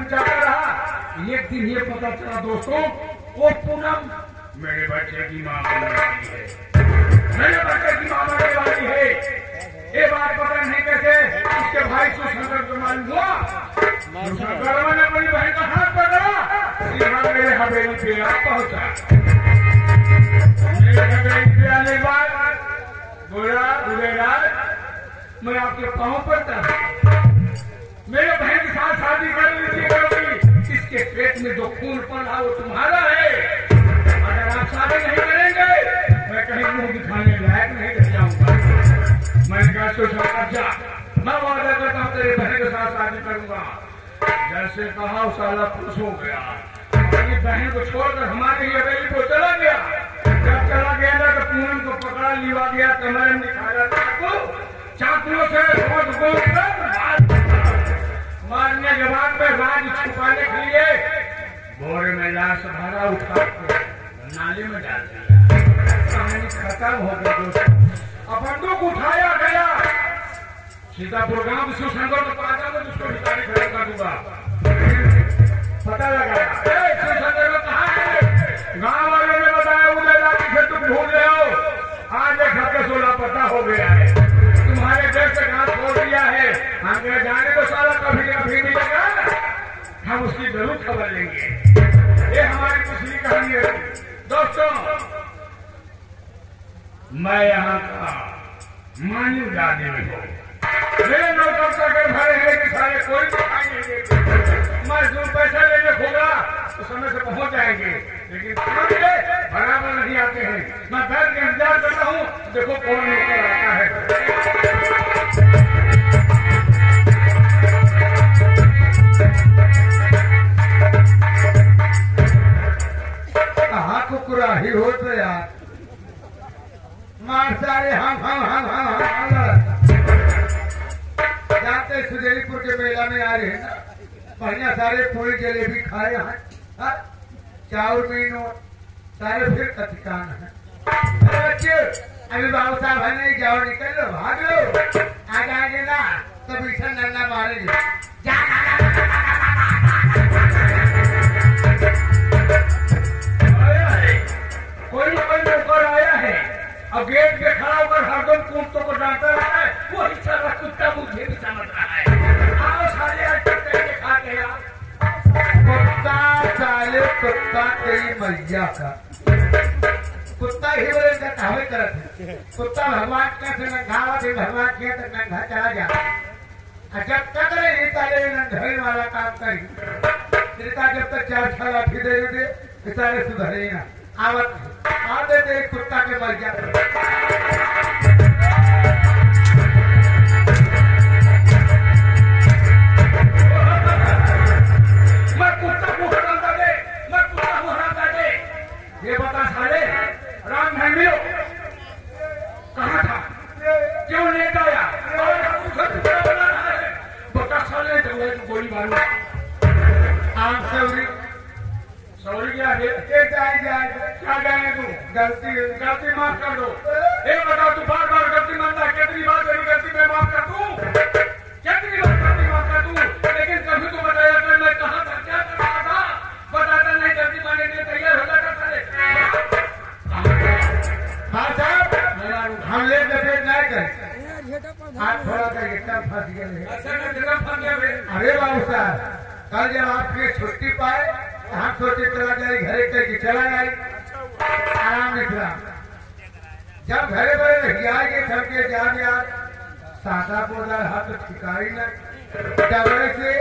समझाता रहा। एक दिन ये पता चला दोस्तों, वो पूनम मेरे बच्चे की माँ बनने वाली है, मेरे बच्चे की माँ बनने वाली है। ये बात पता नहीं कैसे उसके भाई सुशंकर को मालूम हुआ। सुशंकर ने अपनी बहन का हाथ पकड़ा, सीधा मेरे हवेली पे आ पहुंचा। मेरे हवेली पे आने के बाद बोला, मैं आपके पाँव पड़ता हूँ, मेरे बहन के साथ शादी कर लीजिए, इसके पेट में जो खून पड़ रहा वो तुम्हारा है। अगर आप शादी नहीं करेंगे मैं कहीं मुंह दिखाने लायक नहीं रह जाऊंगा। मैंने कहा सुशंकर जा, मैं वादा करता हूँ तेरे बहन के साथ शादी करूंगा। जैसे कहा उस साला खुश हो गया, अपनी बहन को छोड़कर हमारे ही हवेली को चला गया। जब चला गया ना तो पूनम को पकड़ा, लिवा गया, कमरे में निकाला चाकुओं से मारने के बाद में राज छुपाने के लिए बोरे में लाश भरा उठा के नाले में डाल दिया। कहानी खत्म हो गई दोस्तों। अब बंदूक उठाया गया, सीतापुर गांव सुशंकर को पता चला, जिसको भिखारी खड़ा कर दूंगा। पता लगा सुशंकर को कहा है, गांव वालों ने बताया उदय राती से तुम ढूंढ रहे हो, आज एक घर का 16 पता हो गया है, तुम्हारे घर से घास छोड़ दिया है। हम जाने को साला कभी कभी मिलेगा, हम उसकी जरूर खबर लेंगे। ये हमारी पिछली कहानी है दोस्तों। मैं यहाँ का मानू जाने में हूँ, मेरे नौकर का घर भरे हैं कि सारे कोई दिखाई नहीं देते। मजदूर पैसा लेने होगा तो समय से पहुंच जाएंगे, लेकिन बराबर नहीं आते हैं। मैं बैठ के इंतजार करता हूँ, देखो कौन नौकर आता है। कहाँ कुकुराही हो तो यार, मार सारे हम जाते सुजेलीपुर के मेला में आ रहे हैं ना, बढ़िया सारे पूरी जलेबी खाए हैं, चाउर मीनो सारे फिर कथिकान है। बच्चे अभी बाबू साहब है नहीं, जाओ निकल लो, भाग लो, आ जाएंगे ना तो भीषण डंडा मारेंगे। कोई नौकर आया है, अब गेट पे खड़ा होकर हरदम कुत्तों को डांटा रहा है, वही सारा कुत्ता मुझे भी समझ रहा है। आओ साले आज तक करके खा गया। कुत्ता साले कुत्ता तेरी मैया का कुत्ता ही बोले कहावे करते, कुत्ता भगवान का से नंगा थे, भगवान के तक नंगा चला जाता। जब तक नहीं ताले नंगाई वाला काम करी, जब तक 4-6 लाठी दे दे सारे सुधरे ना आवत आते थे कुत्ता के मर गया। मैं कुत्ता को हटाता दे, मैं कुत्ता को हटाता दे। ये बता साले राम भाई मिलो कहाँ था, क्यों लेट आया, बता साले गोली मारू। आम सौरी सॉरी क्या है, क्या जाए तू, गलती माफ कर दो। एक बता तू बार बार गलती मानता है, कितनी बार तेरी गलती मैं माफ कर दूं, कितनी बार गलती माफ कर दूं, लेकिन कभी तो बताया तो मैं कहाँ था, क्या कर रहा था, बताता नहीं, गलती मानने के लिए तैयार हो जाता सारे। हाँ साहब हम ले दफे नहीं कर आप थोड़ा कर एकदम फंस गए। अरे बाबू साहब कल जब आपकी छुट्टी पाए हम सोचे चला जाए घरे करके चला जाए, आराम निकला। जब घरे बड़े रहियागे थक के जान यार सादा पौधा हाथ तो ठिकाई न, डबरे से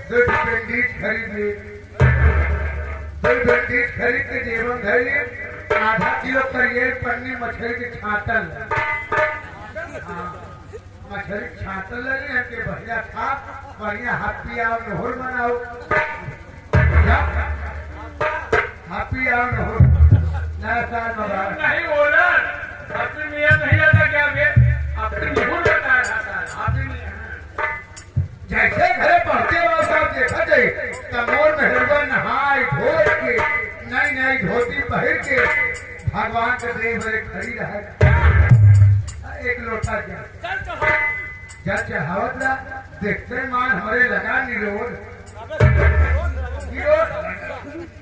2 पेंडीज खरीद लिए, 2 पेंडीज खरीद के जेबन धरिए, आधा किलो करिए पन्नी मछली की छातल, मछली छातल लगी हमके बढ़िया खा, बढ़िया हाथी आओ नोहर बनाओ, हैप्पी आवर हो नया साल मुबारक। नहीं बोला अपनी मियाँ नहीं आता क्या, अपनी भूल बताया जाता है। जैसे घरे पहुंचे वो सब देखा जाए कमोर मेहरबा नहाय धो के नई धोती पहन के भगवान के देव बड़े खड़ी रहे, एक लोटा जल चढ़ावत देखते मान हमारे लगा निरोध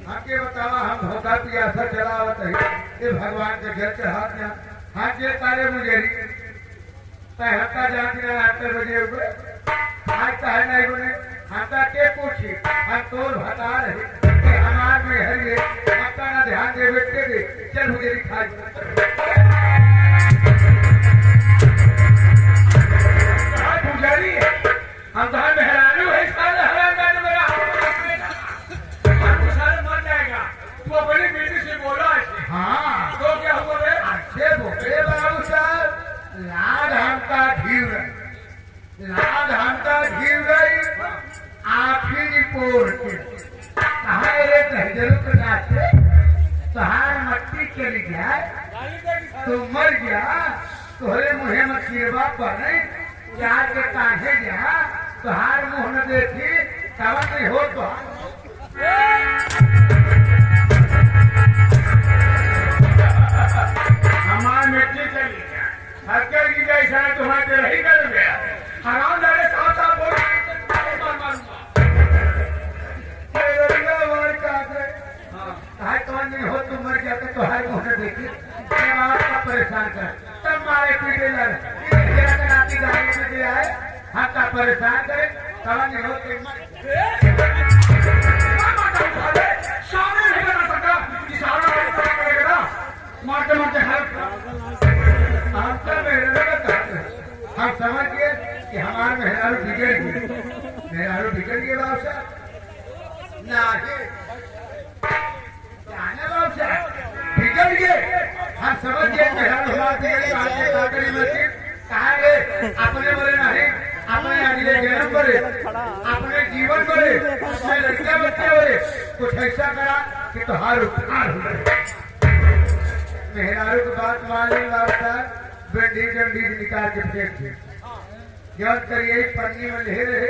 हमके बतावा हम धोखा पियासा चलावत है ये भगवान के घर के हाथ जे तारे मुझे हत्ता जाती ना 8 बजे हुए आज कहे नहीं बोले हत्ता के पूछी हम तोर बता रहे कि हमार में हर ये हत्ता ना ध्यान दे बैठे दे चल मुझे दिखाई पुजारी हम तो मेहरानू है सारे हराम मेरा सारे मर जाएगा तू अपनी बेटी से बोला हाँ तो क्या हुआ रे अच्छे बोले बाबू साहब लाद हमका घीव रही आखिर पोर के कहा रे जरूर नाचे तहार मट्टी चली गया तो मर गया तोहरे मुहे में किरबा बने चार के काहे गया तोहार मुंह न देखी तब नहीं हो तो हमार मिट्टी चली गया हत्या की जैसा तुम्हारे रही कर गया हराम दारे साथ बोल कौन नहीं हो तुम मर जाते तो हर मुंह देखी आपका परेशान कर तब मारे पीटे लगे राती गाड़ी में दिया है आपका परेशान करे तब नहीं हो तुम मारते मारते हम समझ गए कि हमारे मेहरारू बिगड़ गए बाबू साहब बिगड़ गए हम समझ गए मेहरारू हमारे अपने बोले नहीं अपने अगले जन्म बोले अपने जीवन बोले अपने लड़के बच्चे बोले कुछ ऐसा करा कि तुहार उपकार हो मेहरारू की बात मान ली बाबू साहब बेंडीज निकाल के फेंक दे जब करिए पन्नी में ले रहे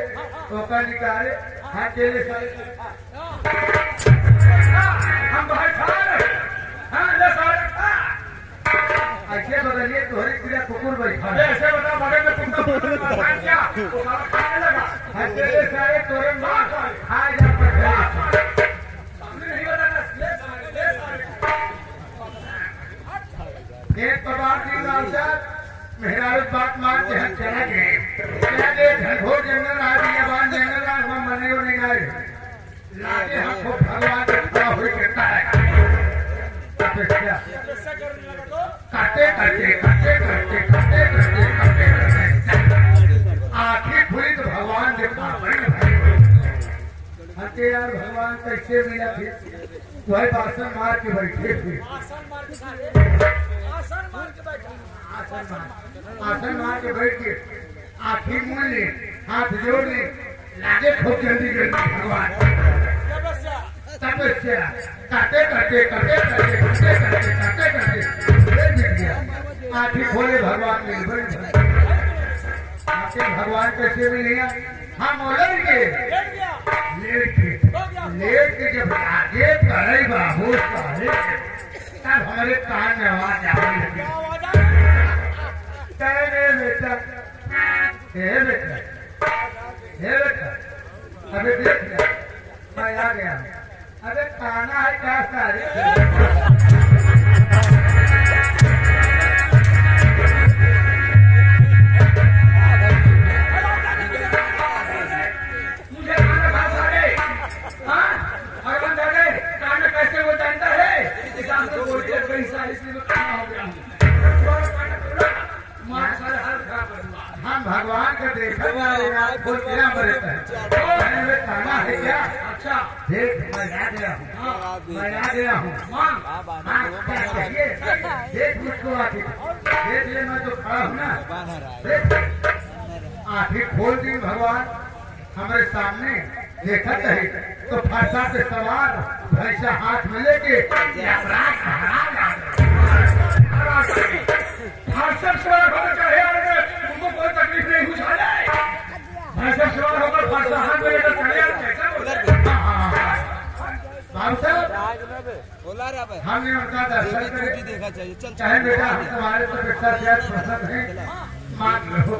तो निकाले हाथ चले सारे हम भाई ऐसे बदलिए तोहरी पूरा कुकुर बैठा ऐसे बता बगल में कुत्ता क्या खाने लगा हाथ चले सारे तोरे माँ खा जा नहीं बताना एक बात की मेहरारू बात मान के हम चला गए घनघोर जंगल आ बियाबान जंगल आ हम मने को नहीं आए लागे हमको भगवान का हुई कहता है काटे आखिर खुली तो भगवान देखा हते यार भगवान कैसे मिला फिर वही बासन मार के बैठे थे आसन मार के बैठ के आखिर मुँह ले हाथ जोड़ ले लागे खूब जल्दी भगवान तपस्या काटे आखिर खोले भगवान मिल भगवान कैसे मिलेगा हम लेट के जब आगे करे बाबू तब हमारे कान में आवाज आने लगी बेटा अबे देख मैं आ गया अरे खाना है क्या सारे मुझे खाना खा सारे हाँ और बंदा रे खाना कैसे वो जानता है इसलिए खाना हो गया हम भगवान का देखा खाना है क्या अच्छा देख मैं आ गया हूँ देख मुझको आखिर देख ले मैं तो खड़ा हूँ ना आखिर खोल दी भगवान हमारे सामने देखा है तो फरसा से सवार भैंसा हाथ में लेके सवार होकर चाहे तुमको कोई तकलीफ नहीं हुई भैंसा सवार होकर फरसा हाथ में लेकर चले बाबू साहब हमने उनका दर्शन देखा चाहिए चाहे बेटा हम तुम्हारे तो बेटा शायद पसंद है मान लो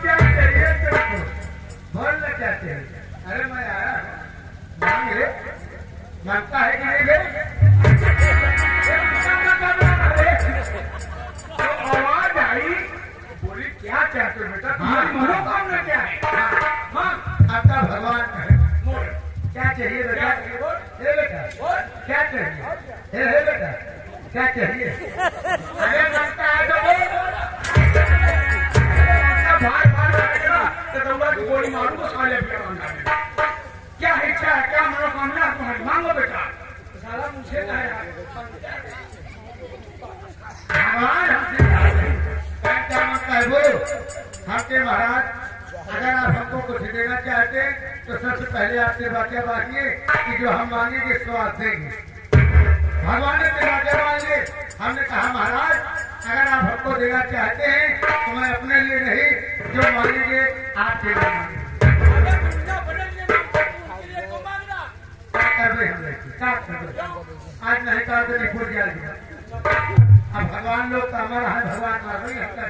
क्या चाहिए क्या चाहते हो बेटा? तुम्हारी मनोकामना क्या है? हाँ, आपका भगवान है। बोल। क्या चाहिए बेटा? हे बेटा क्या चाहिए? हे बेटा क्या चाहिए? अरे लगता है तो बोल। बार बार करेगा तो दौड़ा की गोली मारू तो साले पे मांगा। क्या इच्छा है, क्या मनोकामना है तुम्हारी? मांगो बेटा। साला मुझे क्या है? भगवान हमसे क्या मांगता है बोलो। हमके महाराज अगर आप हमको कुछ देना चाहते हैं तो सबसे पहले आपसे बातें बांटिए कि जो हम मांगेंगे इसको आप देंगे। भगवान ने बातें मांगे। हमने कहा महाराज अगर आप हमको देना चाहते हैं तो मैं अपने लिए नहीं जो मांगेंगे आपके लिए मांगेंगे। आज नहीं कहा तो नहीं फूट जाएगा। अब भगवान लोग का हमारा है, भगवान का नहीं हटता।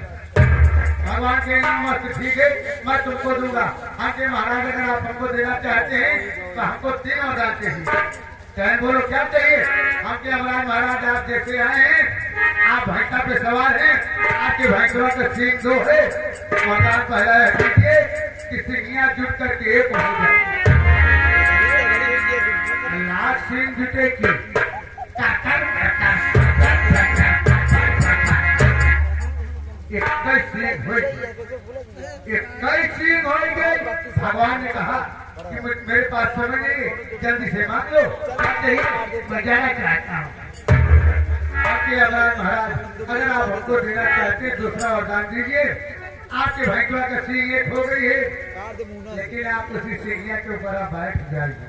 भगवान के नाम मत ठीक है मैं तुमको दूंगा। हमके महाराज अगर आप हमको देना चाहते हैं तो हमको 3 वरदान चाहिए। चाहे बोलो क्या चाहिए? हमके हमारा महाराज आप जैसे आए हैं, आप भैंसा पे सवार हैं, आपके भैंसवा का सींग 2 है। वरदान पहला है दीजिए कि सिंगियां जुट करके एक हो जाए। लाख सिंह जुटे की इक्कीस सिंह हो गए। भगवान ने कहा कि मेरे पास समय नहीं, जल्दी से मांग लो क्या चाहिए। मैं जाना चाहता हूँ आपके महाराज अगर आप हमको देना चाहते हैं दूसरा वरदान दीजिए। आपके भैंसवा का सिंह एक हो गई है लेकिन आप उसी सिंगिया के ऊपर आप बैठ जाइए।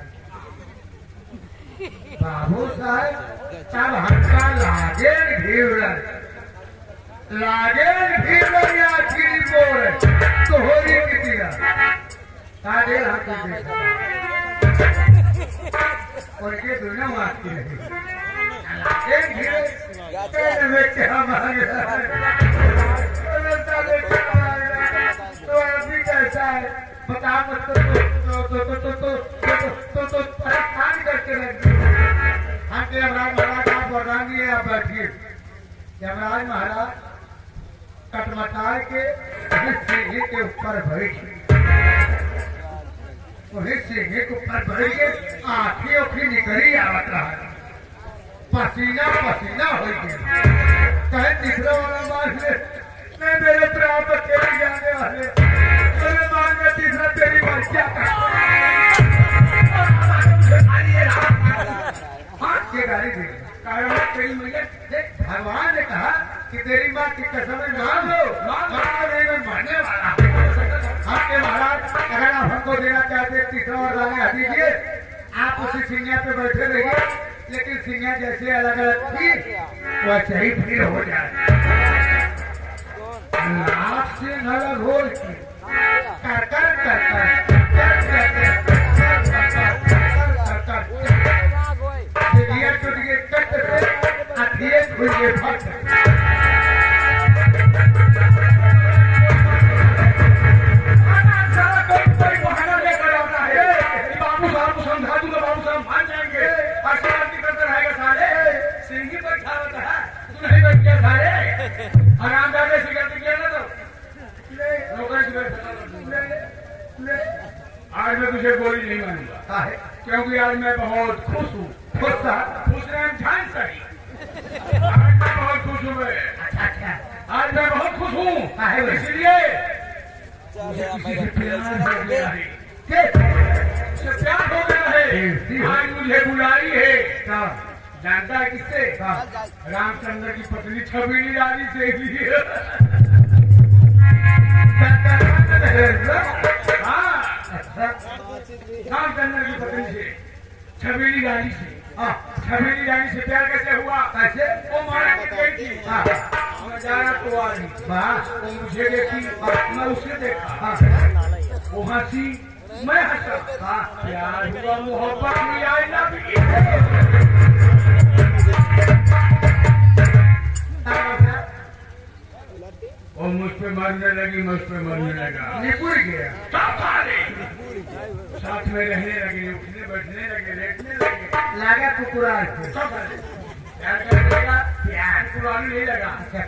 बाबू साहब तब हमका लागे भीड़ या आखिरी बोल तो हो रही किसी काजे और ये दुनिया मारती रही। क्या मांग तो अभी कैसा है बता मत तो परेशान करके रख दिए। हमके यमराज महाराज आप वरदान दिए। आप बैठिए। यमराज महाराज कटमटाए के सिंह के ऊपर बैठिए। सिंह के ऊपर बैठ के आँखी ओखी निकली आवत रहा। पसीना पसीना हो गया। कहे तीसरा वाला बात मैं मेरे प्राण बच्चे जाने वाले मेरे मान में तीसरा तेरी बच्चा के गाड़ी दे तेरी मैया। भगवान ने कहा कि तेरी माँ की कसम मान लो मानने वाला। आपके महाराज अगर आप हमको देना चाहते तीसरा वरदान दीजिए। आप उसी सिंगिया पे बैठे रहिए लेकिन सिंगिया जैसे अलग अलग थी वैसे ही फिर हो जाए। लाख सिंह अलग हो टूट गए कट से अखिए खुल गए फट। बहाना लेकर आता है बाबू साहब को समझा दूंगा। बाबू साहब मान जाएंगे। करते रहेगा सारे सिंह पर खा होता है। तू नहीं बैठ गया सारे आराम दादे से गलती किया ना तो आज मैं तुझे गोली नहीं मानूंगा क्योंकि आज मैं बहुत खुश हूँ। खुश झांझ सही। आज मैं बहुत खुश हूँ। आज मैं बहुत खुश हूँ इसलिए किसी से प्यार हो गया है। प्यार हो गया है। आज मुझे बुलाई है। जानता है किससे? रामचंद्र की पत्नी छबीली रानी से। हाँ रामचंद्र की पत्नी से छबीली रानी से। छबीली रानी से प्यार कैसे हुआ? कैसे? वो मारा गई थी। नजारा तो आ रही। वो मुझे देखी मैं उसे देखा। वो हंसी मैं हंसा। प्यार हुआ मोहब्बत हुई। I love you. वो मुझ पे मरने लगी। मुझ पे मरने लगा। निपुर गया। साथ में रहने लगे। उठने बैठने लगे। लेटने लगे। लगा कुकुरा प्यार करने लगा। प्यार कुरानी नहीं लगा। मैं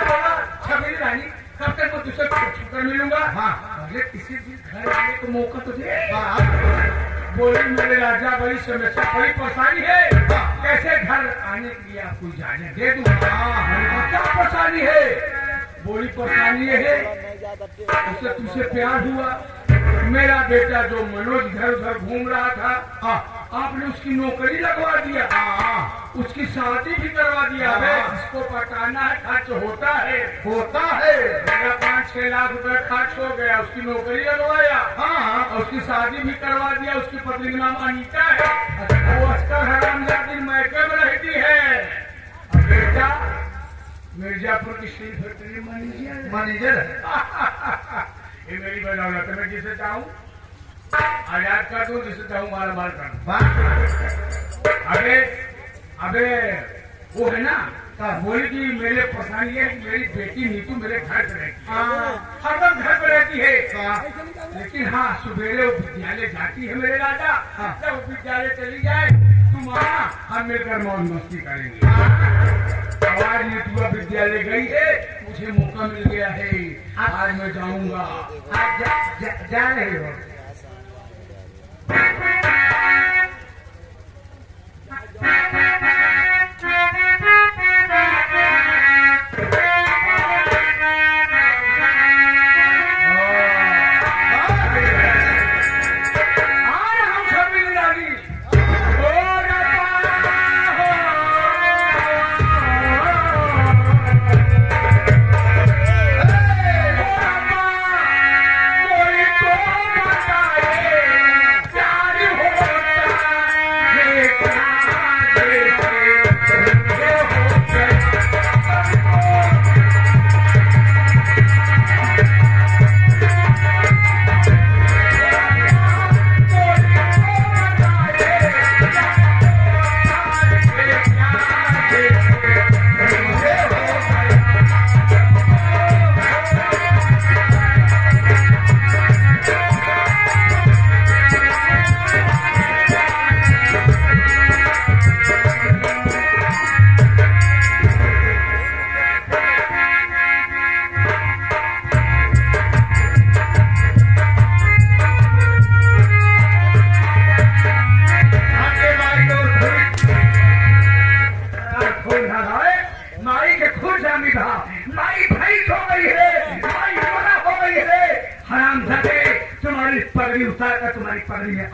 बोला छबीली रानी कब तक मैं तुझसे छूकर मिलूंगा? हाँ। अरे किसी दिन घर आने को मौका तो दे। हाँ। बोली मेरे राजा बड़ी समस्या बड़ी परेशानी है, हाँ। कैसे घर आने के लिए आपको इजाजत दे दूँ? क्या परेशानी है? बोली परेशानी ये है उससे तुझसे प्यार हुआ, मेरा बेटा जो मनोज इधर उधर घूम रहा था, आपने उसकी नौकरी लगवा दिया, उसकी शादी भी करवा दिया है। इसको पटाना है, खर्च होता है मेरा 5-6 लाख रुपए खर्च हो गया, उसकी नौकरी लगवाया, और उसकी शादी भी करवा दिया। उसकी पत्नी का नाम अनीता है, वो अस्कर हरामजादी मैके में रहती है। अब बेटा मिर्जापुर की स्टील फैक्ट्री मैनेजर ये मेरी बदौलत है। मैं जिसे चाहूँ आजाद कर दूं, जिसे चाहूँ मारा मार कर दूं। अबे वो है ना, बोली कि मेरे परेशानी है कि मेरी बेटी नीतू मेरे घर पे रहती है, हरदम घर पे रहती है। लेकिन हाँ सुबेरे वो विद्यालय जाती है मेरे राजा। जब वो विद्यालय चली जाए तुम आना, हम मिलकर मौज मस्ती करेंगे। आज नीतू विद्यालय गई है, मुझे मौका मिल गया है, आज मैं जाऊंगा। आप जा रहे हो? तुम्हारी पगड़ी में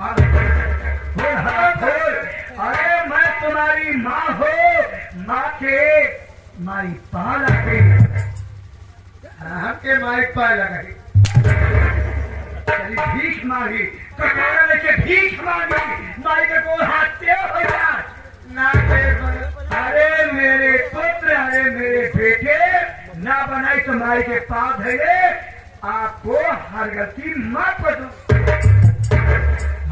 अरे मैं तुम्हारी माँ हो, माँ के मारी पा लगे, हमके मारी पा लगे। भीख मांगी, कटोरा लेके भीख मांगी, माई के को हाथ हो जाए ना। अरे मेरे पुत्र, अरे मेरे बेटे, ना बनाई तो माई के पास है, आपको हर गलती मत बदो।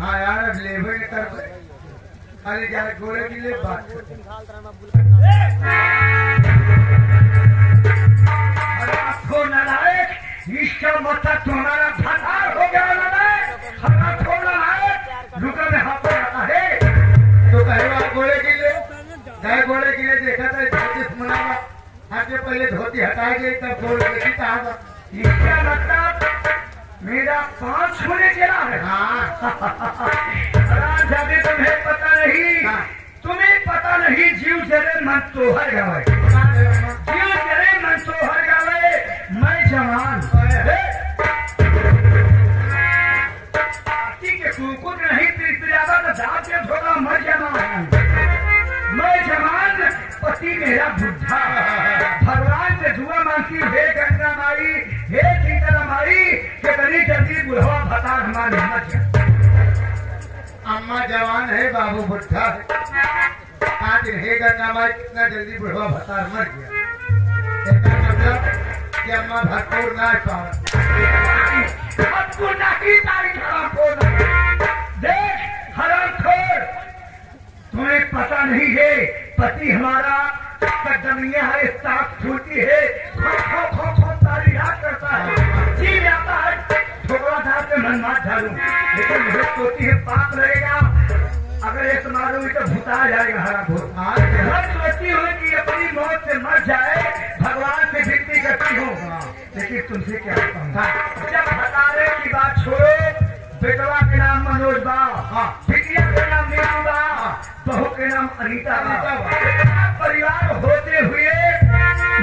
हाँ यार अब लेबर कर अरे क्या गोरे की ले बात आपको नालायक, इसका मतलब तुम्हारा भंडार हो गया नालायक, हमारा थोड़ा नालायक रुका में हाथ आता है तो कहे गोरे की ले गए। गोरे की ले देखा था ज्योतिष मनावा, हाथ में पहले धोती हटा के तब गोरे देखी था। इसका मतलब मेरा 5 होने चला है। राजादी तुम्हें पता नहीं, तुम्हें पता नहीं, जीव जरे मन तोहर गए, जीव जरे मन तोहर गए। मैं जवान के कुकुर नहीं तिरपिरावा तो दाँत के धोगा। मैं जवान, मैं जवान, पति मेरा बुढ़ा। भगवान से दुआ मांगती, हे गंगा माई, हे सीता माई, कि कभी जल्दी बुढ़वा भता हमारे मत जाए। अम्मा जवान है, बाबू बुढ़ा है। आज हे गंगा माई कितना जल्दी बुढ़वा भता मर गया, इसका मतलब कि अम्मा भरपूर ना पाओ। देख हरामखोर, तुम्हें पता नहीं है पति हमारा कदमिया है, साफ छूटी है, खो खो खो तारी याद करता है, जी जाता है, ठोकरा धार के मन मार झाड़ू, लेकिन मुझे सोती है पाप रहेगा, अगर एक मारूंगी तो भुता जाएगा हरा भूत। हर सोचती हूँ कि अपनी मौत से मर जाए, भगवान से विनती करती हूँ, लेकिन लेकिन तुमसे क्या कहूँ, जब भतारे की बात छोड़ो, बेटवा के नाम मनोज बा, बिटिया के नाम मीनू बा, बहू के नाम अनीता बा। परिवार होते हुए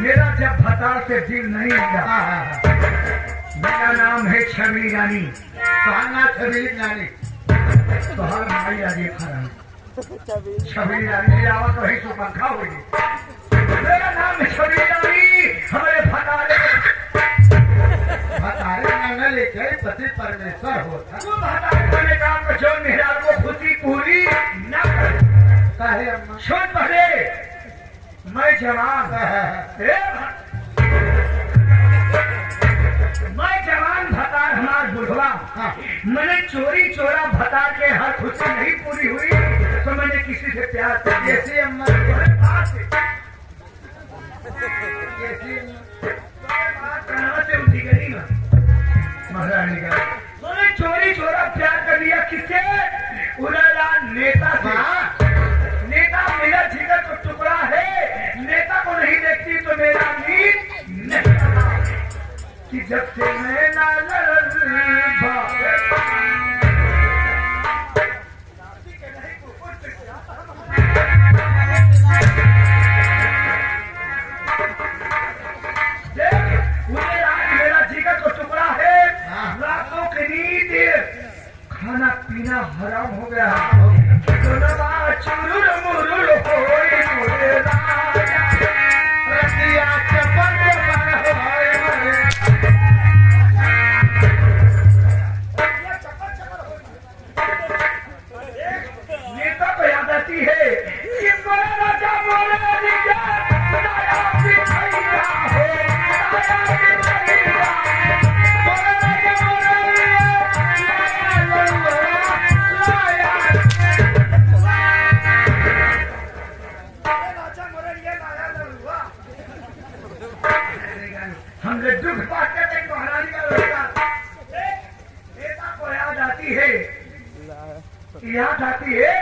मेरा जब भतार से दिल नहीं मिला। मेरा नाम है छबीली रानी। छबीली रानी तो हर भाई आगे खड़ा छबीली रानी आवत वही तो पंखा हुई। मेरा नाम है छबीली रानी। हमारे भतारे न लेके पति परमेश्वर होता। तू भतारे बने काम को जो निहार को खुशी पूरी न करे। काहे अम्मा सुन पहले, मैं जवान भतार हमार बुढ़वा। मैंने चोरी चोरा भतार के हर खुशी नहीं पूरी हुई तो मैंने किसी से प्यार कर दिया। कैसी अम्मा से उठी गई ना महारानी का। मैंने चोरी चोरा प्यार कर दिया किससे? उड़ेला नेता से। नेता मेरा जिगर को टुकड़ा है। नेता को नहीं देखती तो मेरा नींद नहीं आता। कि जब से मैं ना मेरा जिगर को टुकड़ा है। रातों की नींद, खाना पीना हराम हो गया। चुरुर मुरुर होए मोरे रतिया चपन नेता को याद आती है कि मोरा राजा मोरा राजा दया दिखाइया हो, दया दिखाइया। मोरा राजा मोरा हम लड्डू खपाते थे महारानी का लड़का। नेता को याद आती है, याद आती है।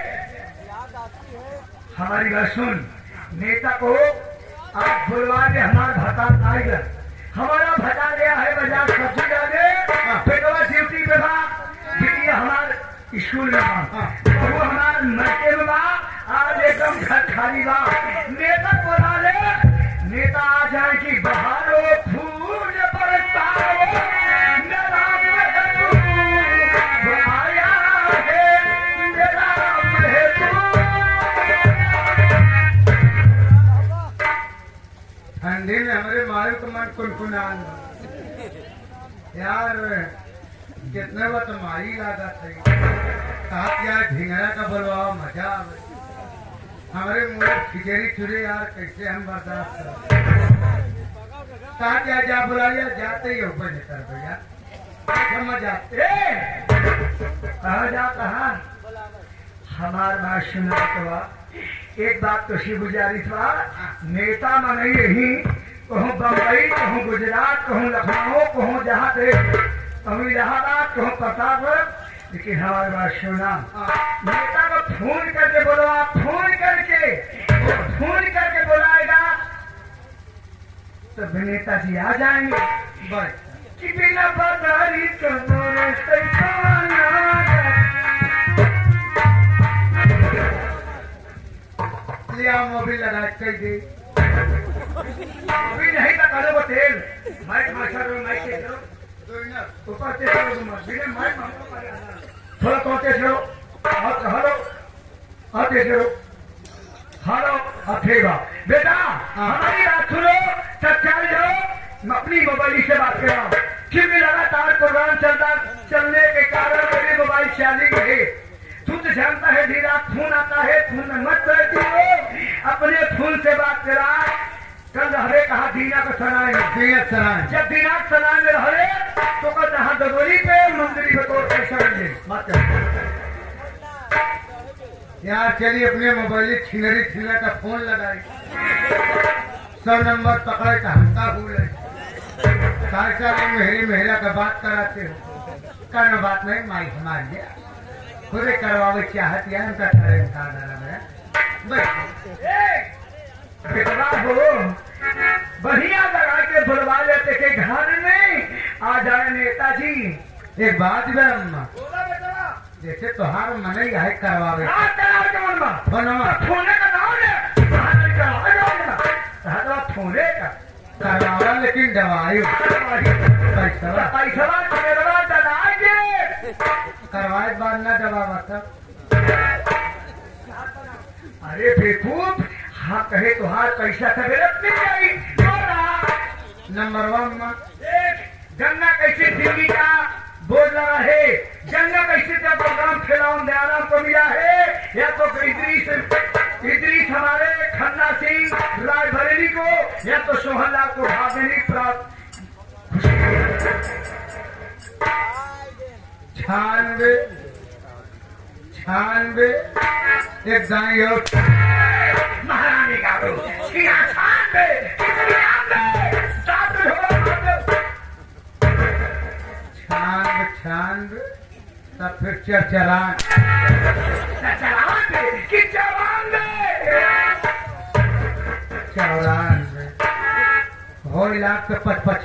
हमारी बात सुन, नेता को आप बुलवा के हमारा भता आएगा। हमारा भता गया है बाजार सब्जी डाले, बेटवा ड्यूटी पे बा, बिटिया हमारे स्कूल में बा, वो हमारे मरके में बा। आज एकदम घर खाली बा। नेता को डाले, नेता आ जाए कि बहारो फूल बरसाओ, मेरा आया है, मेरा ठंडी में हमारे मारू को मन कुनकुनान यार कितने बार तुम्हारी लागत है। कहा यार झिंगरा का बुलवाओ मजा आवे। हमारे मुंह खिचड़ी छुरी यार कैसे हम बर्दाश्त करें। कहा क्या जा बुलाया जाते ही ऊपर निकल भैया समझ आते। कहा जा कहा हमार बात सुना तो एक बात तो सी गुजारिश बा। नेता मन यही कहूँ बम्बई, कहूँ गुजरात, कहूँ लखनऊ, कहूँ जहाँ पे, कहूँ इलाहाबाद, कहूँ प्रतापगढ़, लेकिन हमारी बात सुना। नेता को फोन करके बोलो, आप फोन करके बुलाएगा तो नेताजी आ जाएंगे। बस कि बिना बदारी मोबिल लगा कर दी। अभी नहीं तो करो वो तेल माइक मास्टर माइक के करो ऊपर से माइक थोड़ा कहते करो हेलो आते करो हेलो अथेगा बेटा हमारी बात सुनो, सच्चाई जाओ। अपनी मोबाइल से बात करो क्योंकि लगातार प्रोग्राम चलने के कारण मेरी मोबाइल चार्जिंग है। तू तो जानता है दिन रात फोन आता है, फोन में मत रहती हो, अपने फोन से बात करा। कल हरे कहा दीना को सनाए, जब दीना सनाए में रहे तो कल जहाँ दगोली पे मंदिरी बतौर पैसा मिले मत यार। चलिए अपने मोबाइल छिलरी का फोन लगाई, 100 नंबर पकड़े का हमका भूले मेहरा का बात कराते हो। करना बात नहीं माई हमारी खुदे करवावे चाहती है उनका बेटवा हो बढ़िया लगा के बुलवा लेते के घर में आ जाए नेताजी। एक बात बे अम्मा, जैसे तोहार मन ही है करवावे थोने का नाम थोने का करवावा, लेकिन दवाई पैसा चलाएंगे करवाए बाद न दबावा तब। अरे बेवकूफ, हाँ कहे तुहार पैसा सवेरे मिल जाएगी। नंबर 1 में गंगा कैसे दिल्ली का बोर्ड लगा है, गंगा कैसे का प्रोग्राम खिलाओ दयाराम को मिला है, या तो इदरीस हमारे खन्ना सिंह रायबरेली को, या तो सोहन लाल को भागनी प्राप्त। 96 एक दाई और महारानी का 96 तब फिर चरचरान चौरानवे हो लाख 50